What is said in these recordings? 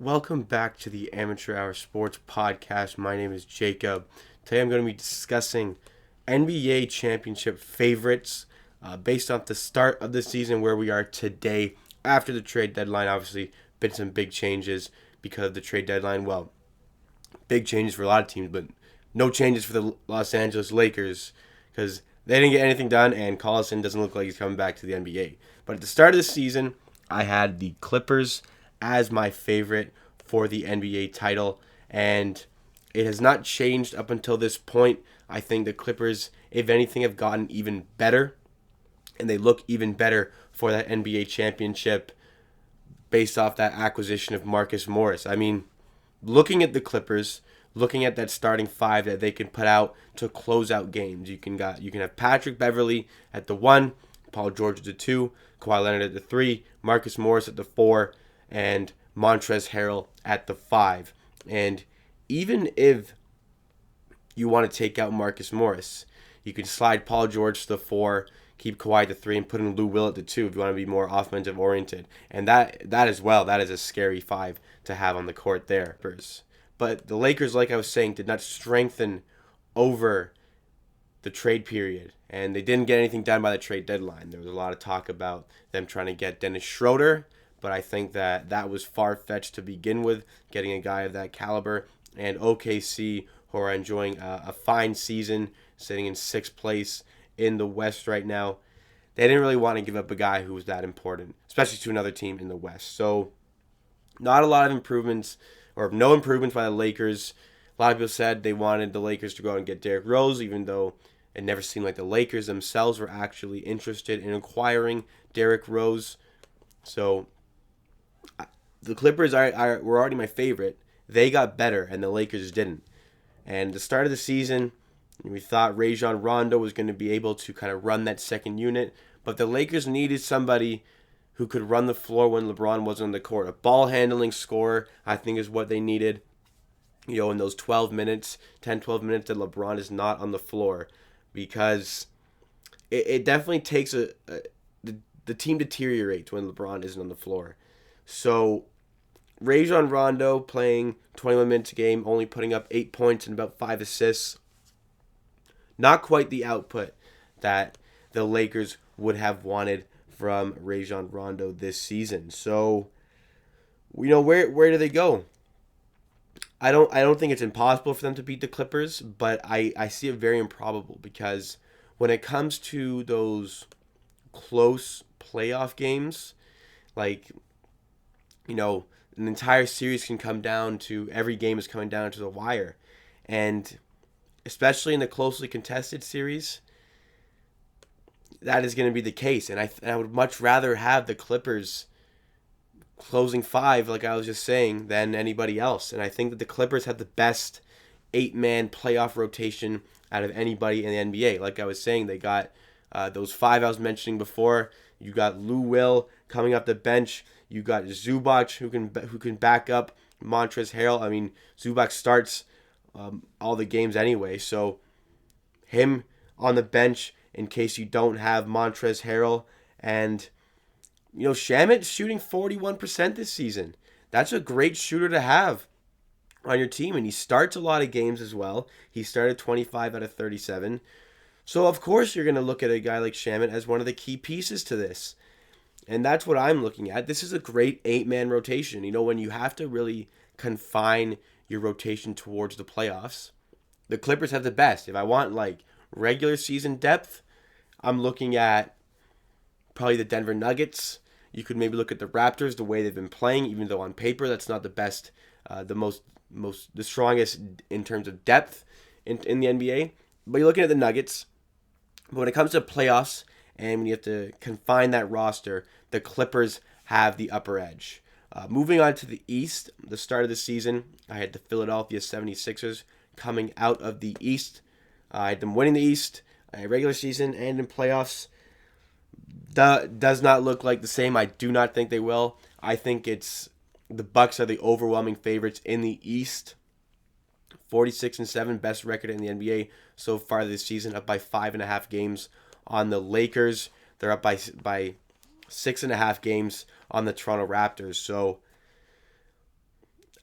Welcome back to the Amateur Hour Sports Podcast. My name is Jacob. Today I'm going to be discussing NBA championship favorites based off the start of the season where we are today after the trade deadline. Obviously, been some big changes because of the trade deadline. Well, big changes for a lot of teams, but no changes for the Los Angeles Lakers because they didn't get anything done, and Collison doesn't look like he's coming back to the NBA. But at the start of the season, I had the Clippers as my favorite for the NBA title, and it has not changed up until this point. I think the Clippers, if anything, have gotten even better, and they look even better for that NBA championship based off that acquisition of Marcus Morris. I mean, looking at the Clippers, looking at that starting five that they can put out to close out games, you can have Patrick Beverley at the 1, Paul George at the 2, Kawhi Leonard at the 3, Marcus Morris at the 4, and Montrezl Harrell at the 5. And even if you want to take out Marcus Morris, you can slide Paul George to the 4, keep Kawhi at the 3, and put in Lou Will at the 2 if you want to be more offensive oriented. And that as well, that is a scary 5 to have on the court there. But the Lakers, like I was saying, did not strengthen over the trade period, and they didn't get anything done by the trade deadline. There was a lot of talk about them trying to get Dennis Schroeder, but I think that was far-fetched to begin with, getting a guy of that caliber. And OKC, who are enjoying a fine season, sitting in 6th place in the West right now, they didn't really want to give up a guy who was that important, especially to another team in the West. So not a lot of improvements, or no improvements by the Lakers. A lot of people said they wanted the Lakers to go out and get Derrick Rose, even though it never seemed like the Lakers themselves were actually interested in acquiring Derrick Rose. So the Clippers were already my favorite. They got better, and the Lakers didn't. And at the start of the season, we thought Rajon Rondo was going to be able to kind of run that second unit, but the Lakers needed somebody who could run the floor when LeBron wasn't on the court. A ball-handling scorer, I think, is what they needed. In those 12 minutes, 10, 12 minutes that LeBron is not on the floor, because it definitely takes the team deteriorates when LeBron isn't on the floor. So Rajon Rondo playing 21 minutes a game, only putting up 8 points and about 5 assists. Not quite the output that the Lakers would have wanted from Rajon Rondo this season. So, where do they go? I don't think it's impossible for them to beat the Clippers, but I see it very improbable, because when it comes to those close playoff games, like, an entire series can come down to, every game is coming down to the wire. And especially in the closely contested series, that is going to be the case. And I would much rather have the Clippers closing 5, like I was just saying, than anybody else. And I think that the Clippers have the best 8-man playoff rotation out of anybody in the NBA. Like I was saying, they got those 5 I was mentioning before. You got Lou Will coming off the bench. You got Zubac who can back up Montrezl Harrell. I mean, Zubac starts all the games anyway, so him on the bench in case you don't have Montrezl Harrell. And Shamet's shooting 41% this season. That's a great shooter to have on your team, and he starts a lot of games as well. He started 25 out of 37. So of course you're going to look at a guy like Shamet as one of the key pieces to this. And that's what I'm looking at. This is a great 8-man rotation. When you have to really confine your rotation towards the playoffs, the Clippers have the best. If I want regular season depth, I'm looking at probably the Denver Nuggets. You could maybe look at the Raptors, the way they've been playing, even though on paper that's not the best, the strongest in terms of depth in the NBA. But you're looking at the Nuggets. But when it comes to playoffs and when you have to confine that roster, the Clippers have the upper edge. Moving on to the East, the start of the season, I had the Philadelphia 76ers coming out of the East. I had them winning the East, regular season and in playoffs. That does not look like the same. I do not think they will. I think the Bucks are the overwhelming favorites in the East. 46-7, best record in the NBA so far this season, up by 5.5 games on the Lakers. They're up by 6.5 games on the Toronto Raptors. So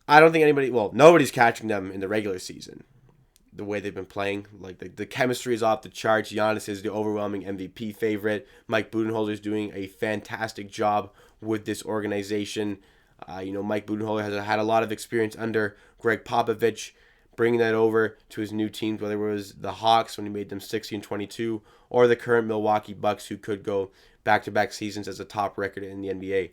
I don't think nobody's catching them in the regular season. The way they've been playing, like the chemistry is off the charts. Giannis is the overwhelming MVP favorite. Mike Budenholzer is doing a fantastic job with this organization. Mike Budenholzer has had a lot of experience under Greg Popovich, bringing that over to his new teams, whether it was the Hawks when he made them 60-22, or the current Milwaukee Bucks, who could go back-to-back seasons as a top record in the NBA.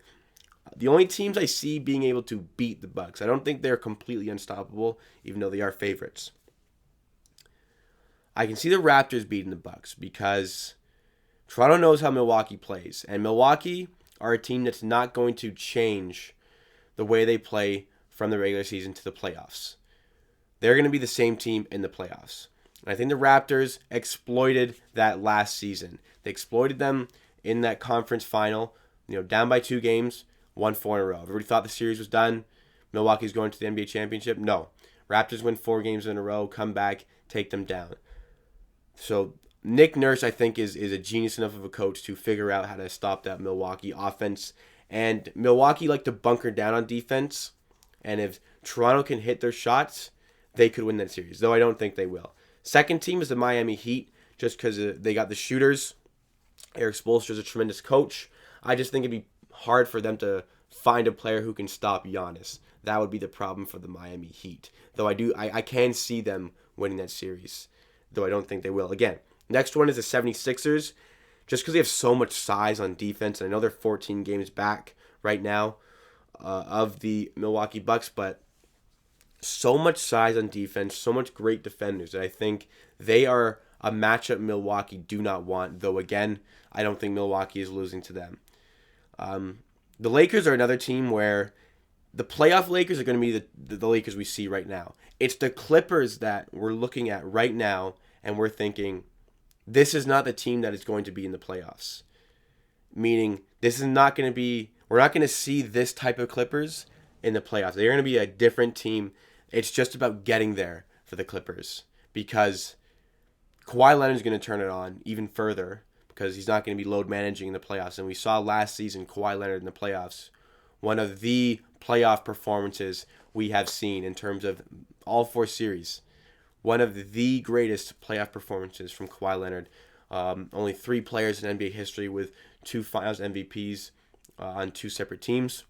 The only teams I see being able to beat the Bucks, I don't think they're completely unstoppable, even though they are favorites. I can see the Raptors beating the Bucks because Toronto knows how Milwaukee plays, and Milwaukee are a team that's not going to change the way they play from the regular season to the playoffs. They're going to be the same team in the playoffs. And I think the Raptors exploited that last season. They exploited them in that conference final, down by 2 games, won 4 in a row. Everybody thought the series was done. Milwaukee's going to the NBA championship. No. Raptors win 4 games in a row, come back, take them down. So Nick Nurse, I think, is a genius enough of a coach to figure out how to stop that Milwaukee offense. And Milwaukee like to bunker down on defense. And if Toronto can hit their shots, they could win that series, though I don't think they will. Second team is the Miami Heat, just because they got the shooters. Eric Spoelstra is a tremendous coach. I just think it'd be hard for them to find a player who can stop Giannis. That would be the problem for the Miami Heat. Though I can see them winning that series, though I don't think they will. Again, next one is the 76ers, just because they have so much size on defense. And I know they're 14 games back right now of the Milwaukee Bucks, but so much size on defense, so much great defenders that I think they are a matchup Milwaukee do not want, though again, I don't think Milwaukee is losing to them. The Lakers are another team where the playoff Lakers are going to be the Lakers we see right now. It's the Clippers that we're looking at right now, and we're thinking, this is not the team that is going to be in the playoffs. Meaning, this is not going to be, we're not going to see this type of Clippers in the playoffs. They're going to be a different team. It's just about getting there for the Clippers, because Kawhi Leonard is going to turn it on even further, because he's not going to be load managing in the playoffs. And we saw last season Kawhi Leonard in the playoffs, one of the playoff performances we have seen in terms of all 4 series. One of the greatest playoff performances from Kawhi Leonard. Only 3 players in NBA history with 2 Finals MVPs on 2 separate teams,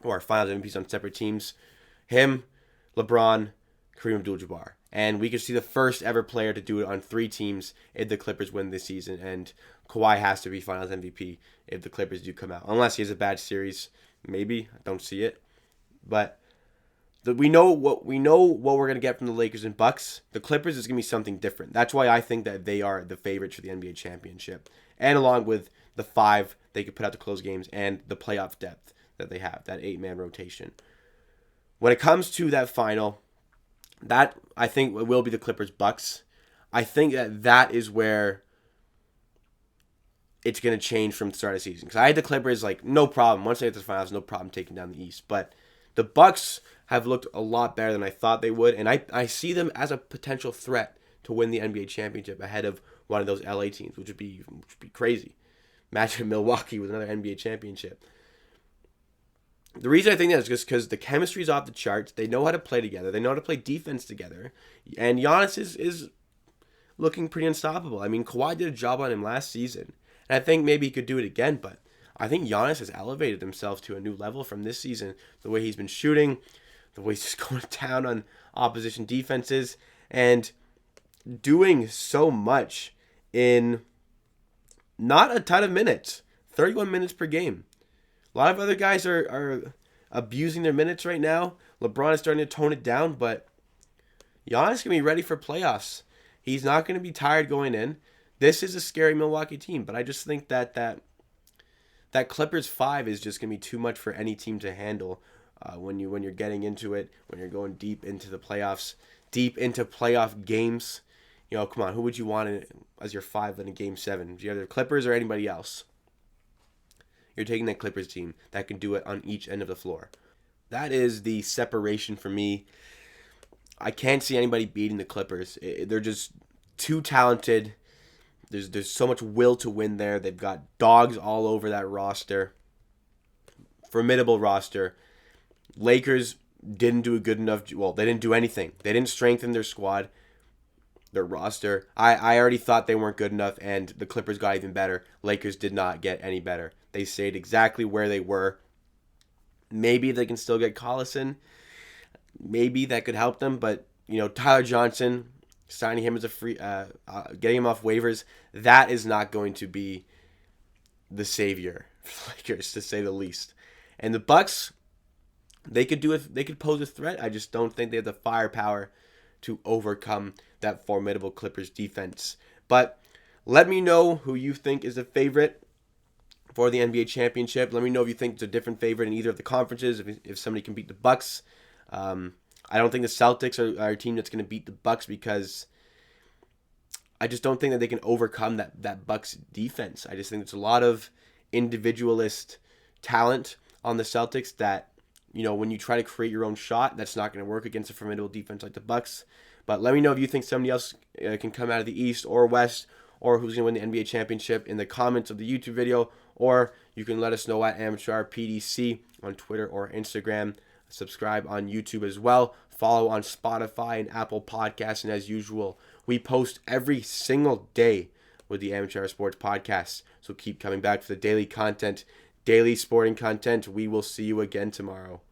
or Finals MVPs on separate teams. Him, LeBron, Kareem Abdul-Jabbar. And we could see the first ever player to do it on 3 teams if the Clippers win this season. And Kawhi has to be Finals MVP if the Clippers do come out. Unless he has a bad series. Maybe. I don't see it. But we know what we're going to get from the Lakers and Bucks. The Clippers is going to be something different. That's why I think that they are the favorites for the NBA championship. And along with the 5 they could put out to close games and the playoff depth that they have, that 8-man rotation. When it comes to that final, that I think will be the Clippers-Bucks. I think that is where it's going to change from the start of the season. Because I had the Clippers, no problem. Once they get to the finals, no problem taking down the East. But the Bucks have looked a lot better than I thought they would. And I see them as a potential threat to win the NBA championship ahead of one of those LA teams, which would be crazy. Imagine Milwaukee with another NBA championship. The reason I think that is just because the chemistry is off the charts. They know how to play together. They know how to play defense together. And Giannis is looking pretty unstoppable. I mean, Kawhi did a job on him last season. And I think maybe he could do it again. But I think Giannis has elevated himself to a new level from this season. The way he's been shooting, the way he's just going down on opposition defenses, and doing so much in not a ton of minutes. 31 minutes per game. A lot of other guys are abusing their minutes right now. LeBron is starting to tone it down, but Giannis is going to be ready for playoffs. He's not going to be tired going in. This is a scary Milwaukee team, but I just think that Clippers 5 is just going to be too much for any team to handle when you're getting into it, when you're going deep into the playoffs, deep into playoff games. Come on, who would you want as your 5 in a Game 7? Do you have the Clippers or anybody else? You're taking that Clippers team that can do it on each end of the floor. That is the separation for me. I can't see anybody beating the Clippers. They're just too talented. There's so much will to win there. They've got dogs all over that roster. Formidable roster. Lakers didn't do a good enough. Well, they didn't do anything. They didn't strengthen their squad, their roster. I already thought they weren't good enough, and the Clippers got even better. Lakers did not get any better. They stayed exactly where they were. Maybe they can still get Collison. Maybe that could help them, but Tyler Johnson, signing him as a free, getting him off waivers, that is not going to be the savior for the Lakers, to say the least. And the Bucks, they could do it. They could pose a threat. I just don't think they have the firepower to overcome that formidable Clippers defense. But let me know who you think is the favorite for the NBA championship. Let me know if you think it's a different favorite in either of the conferences. If somebody can beat the Bucks, I don't think the Celtics are a team that's going to beat the Bucks, because I just don't think that they can overcome that Bucks defense. I just think there's a lot of individualist talent on the Celtics that, when you try to create your own shot, that's not going to work against a formidable defense like the Bucks. But let me know if you think somebody else can come out of the East or West, or who's going to win the NBA championship in the comments of the YouTube video, or you can let us know at AmateurPDC on Twitter or Instagram. Subscribe on YouTube as well. Follow on Spotify and Apple Podcasts. And as usual, we post every single day with the Amateur Hour Sports Podcast. So keep coming back for the daily content, daily sporting content. We will see you again tomorrow.